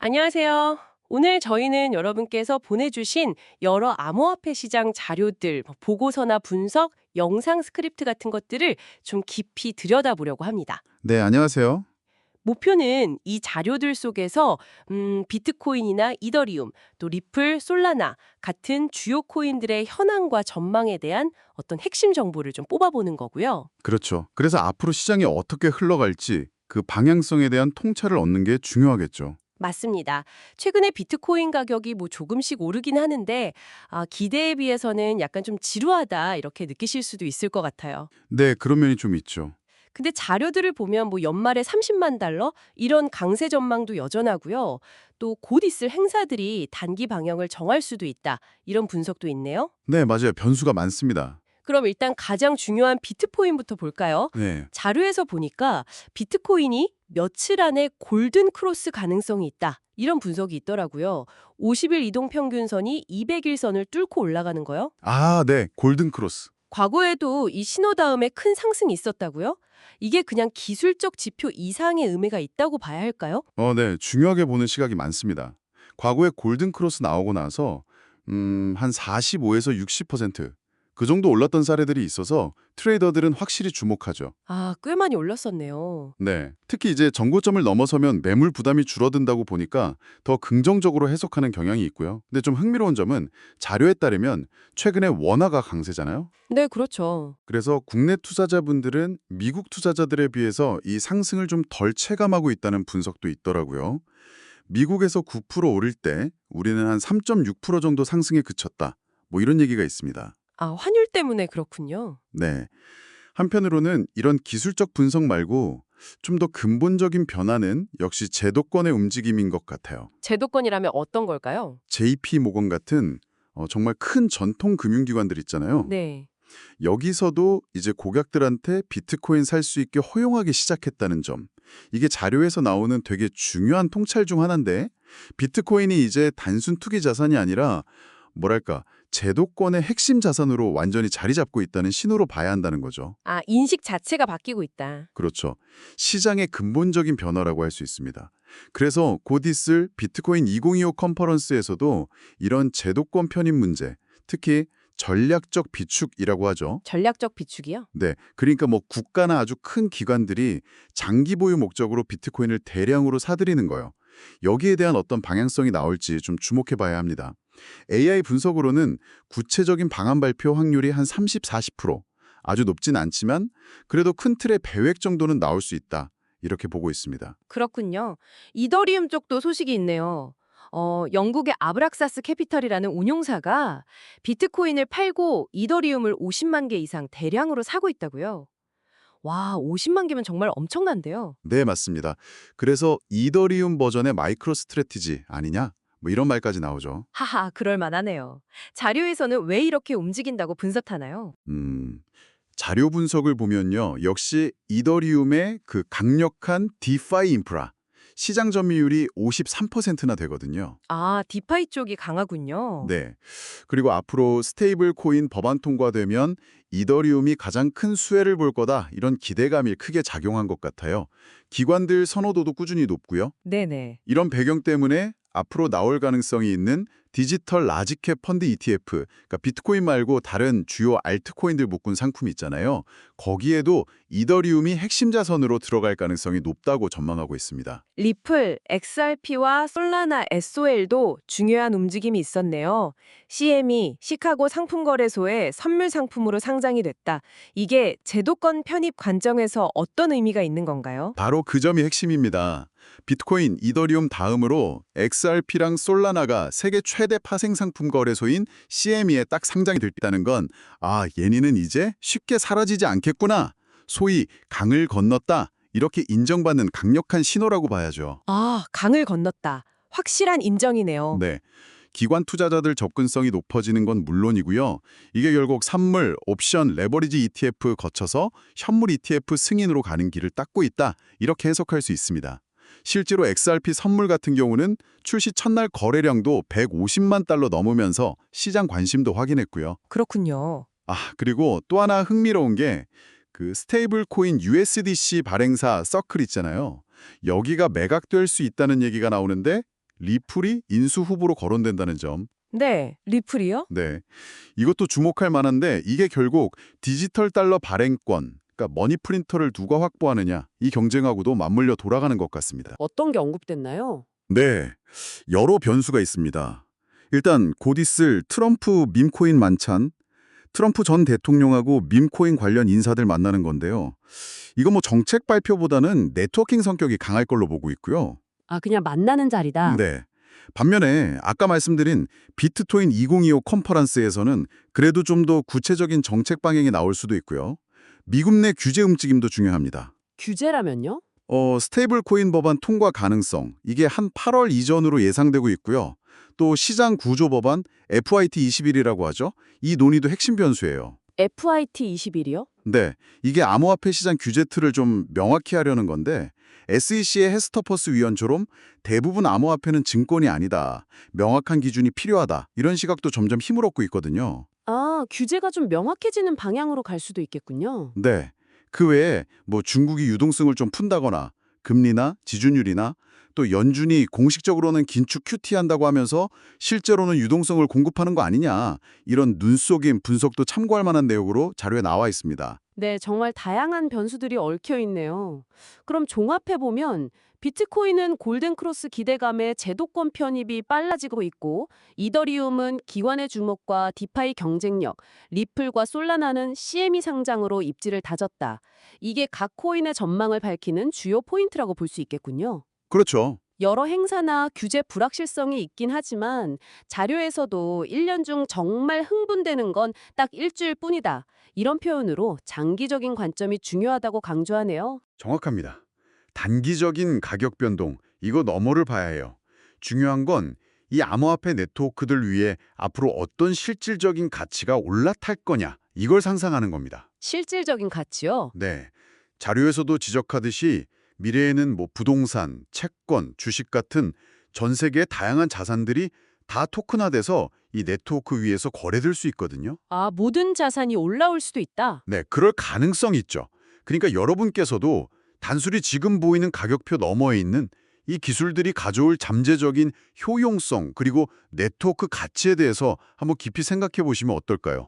안녕하세요. 오늘 저희는 여러분께서 보내주신 여러 암호화폐 시장 자료들, 보고서나 분석, 영상 스크립트 같은 것들을 좀 깊이 들여다보려고 합니다. 네, 안녕하세요. 목표는 이 자료들 속에서 비트코인이나 이더리움, 또 리플, 솔라나 같은 주요 코인들의 현황과 전망에 대한 어떤 핵심 정보를 좀 뽑아보는 거고요. 그렇죠. 그래서 앞으로 시장이 어떻게 흘러갈지 그 방향성에 대한 통찰을 얻는 게 중요하겠죠. 맞습니다. 최근에 비트코인 가격이 조금씩 오르긴 하는데 기대에 비해서는 약간 좀 지루하다 이렇게 느끼실 수도 있을 것 같아요. 네, 그런 면이 좀 있죠. 근데 자료들을 보면 연말에 30만 달러 이런 강세 전망도 여전하고요. 또 곧 있을 행사들이 단기 방향을 정할 수도 있다. 이런 분석도 있네요. 네, 맞아요. 변수가 많습니다. 그럼 일단 가장 중요한 비트코인부터 볼까요? 네. 자료에서 보니까 비트코인이 며칠 안에 골든 크로스 가능성이 있다. 이런 분석이 있더라고요. 50일 이동 평균선이 200일선을 뚫고 올라가는 거요. 아, 네. 골든 크로스. 과거에도 이 신호 다음에 큰 상승이 있었다고요? 이게 그냥 기술적 지표 이상의 의미가 있다고 봐야 할까요? 네. 중요하게 보는 시각이 많습니다. 과거에 골든 크로스 나오고 나서 한 45에서 60%그 정도 올랐던 사례들이 있어서 트레이더들은 확실히 주목하죠. 꽤 많이 올랐었네요. 네. 특히 이제 정고점을 넘어서면 매물 부담이 줄어든다고 보니까 더 긍정적으로 해석하는 경향이 있고요. 근데 좀 흥미로운 점은 자료에 따르면 최근에 원화가 강세잖아요. 네, 그렇죠. 그래서 국내 투자자분들은 미국 투자자들에 비해서 이 상승을 좀 덜 체감하고 있다는 분석도 있더라고요. 미국에서 9% 오를 때 우리는 한 3.6% 정도 상승에 그쳤다. 뭐 이런 얘기가 있습니다. 환율 때문에 그렇군요. 네. 한편으로는 이런 기술적 분석 말고 좀 더 근본적인 변화는 역시 제도권의 움직임인 것 같아요. 제도권이라면 어떤 걸까요? JP 모건 같은 정말 큰 전통 금융기관들 있잖아요. 네. 여기서도 이제 고객들한테 비트코인 살 수 있게 허용하기 시작했다는 점. 이게 자료에서 나오는 되게 중요한 통찰 중 하나인데 비트코인이 이제 단순 투기 자산이 아니라 뭐랄까 제도권의 핵심 자산으로 완전히 자리 잡고 있다는 신호로 봐야 한다는 거죠. 인식 자체가 바뀌고 있다. 그렇죠. 시장의 근본적인 변화라고 할 수 있습니다. 그래서 곧 있을 비트코인 2025 컨퍼런스에서도 이런 제도권 편입 문제, 특히 전략적 비축이라고 하죠. 전략적 비축이요? 네, 그러니까 국가나 아주 큰 기관들이 장기 보유 목적으로 비트코인을 대량으로 사들이는 거예요. 여기에 대한 어떤 방향성이 나올지 좀 주목해 봐야 합니다. AI 분석으로는 구체적인 방안 발표 확률이 한 30, 40%, 아주 높진 않지만 그래도 큰 틀의 배획 정도는 나올 수 있다. 이렇게 보고 있습니다. 그렇군요. 이더리움 쪽도 소식이 있네요. 영국의 아브락사스 캐피털이라는 운용사가 비트코인을 팔고 이더리움을 50만 개 이상 대량으로 사고 있다고요. 와, 50만 개면 정말 엄청난데요. 네, 맞습니다. 그래서 이더리움 버전의 마이크로 스트래티지 아니냐? 뭐 이런 말까지 나오죠. 하하, 그럴 만하네요. 자료에서는 왜 이렇게 움직인다고 분석하나요? 자료 분석을 보면요. 역시 이더리움의 그 강력한 디파이 인프라, 시장 점유율이 53%나 되거든요. 디파이 쪽이 강하군요. 네. 그리고 앞으로 스테이블 코인 법안 통과되면 이더리움이 가장 큰 수혜를 볼 거다. 이런 기대감이 크게 작용한 것 같아요. 기관들 선호도도 꾸준히 높고요. 네네. 이런 배경 때문에 앞으로 나올 가능성이 있는 디지털 라지캡 펀드 ETF, 그러니까 비트코인 말고 다른 주요 알트코인들 묶은 상품이 있잖아요. 거기에도 이더리움이 핵심 자산으로 들어갈 가능성이 높다고 전망하고 있습니다. 리플, XRP와 솔라나 SOL도 중요한 움직임이 있었네요. CME, 시카고 상품거래소에 선물 상품으로 상장이 됐다. 이게 제도권 편입 관점에서 어떤 의미가 있는 건가요? 바로 그 점이 핵심입니다. 비트코인, 이더리움 다음으로 XRP랑 솔라나가 세계 최대 파생 상품 거래소인 CME에 딱 상장이 됐다는 건 얘네는 이제 쉽게 사라지지 않겠구나. 소위 강을 건넜다. 이렇게 인정받는 강력한 신호라고 봐야죠. 강을 건넜다. 확실한 인정이네요. 네. 기관 투자자들 접근성이 높아지는 건 물론이고요. 이게 결국 선물, 옵션, 레버리지 ETF 거쳐서 현물 ETF 승인으로 가는 길을 닦고 있다. 이렇게 해석할 수 있습니다. 실제로 XRP 선물 같은 경우는 출시 첫날 거래량도 150만 달러 넘으면서 시장 관심도 확인했고요. 그렇군요. 그리고 또 하나 흥미로운 게 그 스테이블 코인 USDC 발행사 서클 있잖아요. 여기가 매각될 수 있다는 얘기가 나오는데 리플이 인수 후보로 거론된다는 점. 네, 리플이요? 네. 이것도 주목할 만한데 이게 결국 디지털 달러 발행권, 그러니까 머니 프린터를 누가 확보하느냐, 이 경쟁하고도 맞물려 돌아가는 것 같습니다. 어떤 게 언급됐나요? 네. 여러 변수가 있습니다. 일단 곧 있을 트럼프 밈코인 만찬, 트럼프 전 대통령하고 밈코인 관련 인사들 만나는 건데요. 이거 뭐 정책 발표보다는 네트워킹 성격이 강할 걸로 보고 있고요. 아, 그냥 만나는 자리다. 네. 반면에 아까 말씀드린 비트토인 2025 컨퍼런스에서는 그래도 좀 더 구체적인 정책 방향이 나올 수도 있고요. 미국 내 규제 움직임도 중요합니다. 규제라면요? 스테이블 코인 법안 통과 가능성, 이게 한 8월 이전으로 예상되고 있고요. 또 시장 구조 법안 FIT 21이라고 하죠. 이 논의도 핵심 변수예요. FIT 21이요? 네, 이게 암호화폐 시장 규제 틀을 좀 명확히 하려는 건데 SEC의 헤스터퍼스 위원처럼 대부분 암호화폐는 증권이 아니다. 명확한 기준이 필요하다. 이런 시각도 점점 힘을 얻고 있거든요. 아, 규제가 좀 명확해지는 방향으로 갈 수도 있겠군요. 네, 그 외에 뭐 중국이 유동성을 좀 푼다거나 금리나 지준율이나 또 연준이 공식적으로는 긴축 QT한다고 하면서 실제로는 유동성을 공급하는 거 아니냐. 이런 눈속임 분석도 참고할 만한 내용으로 자료에 나와 있습니다. 네, 정말 다양한 변수들이 얽혀 있네요. 그럼 종합해보면 비트코인은 골든크로스 기대감에 제도권 편입이 빨라지고 있고 이더리움은 기관의 주목과 디파이 경쟁력, 리플과 솔라나는 CME 상장으로 입지를 다졌다. 이게 각 코인의 전망을 밝히는 주요 포인트라고 볼 수 있겠군요. 그렇죠. 여러 행사나 규제 불확실성이 있긴 하지만 자료에서도 1년 중 정말 흥분되는 건 딱 일주일 뿐이다. 이런 표현으로 장기적인 관점이 중요하다고 강조하네요. 정확합니다. 단기적인 가격 변동, 이거 너머를 봐야 해요. 중요한 건 이 암호화폐 네트워크들 위에 앞으로 어떤 실질적인 가치가 올라탈 거냐, 이걸 상상하는 겁니다. 실질적인 가치요? 네. 자료에서도 지적하듯이 미래에는 뭐 부동산, 채권, 주식 같은 전 세계의 다양한 자산들이 다 토큰화돼서 이 네트워크 위에서 거래될 수 있거든요. 아, 모든 자산이 올라올 수도 있다. 네, 그럴 가능성이 있죠. 그러니까 여러분께서도 단순히 지금 보이는 가격표 너머에 있는 이 기술들이 가져올 잠재적인 효용성 그리고 네트워크 가치에 대해서 한번 깊이 생각해 보시면 어떨까요?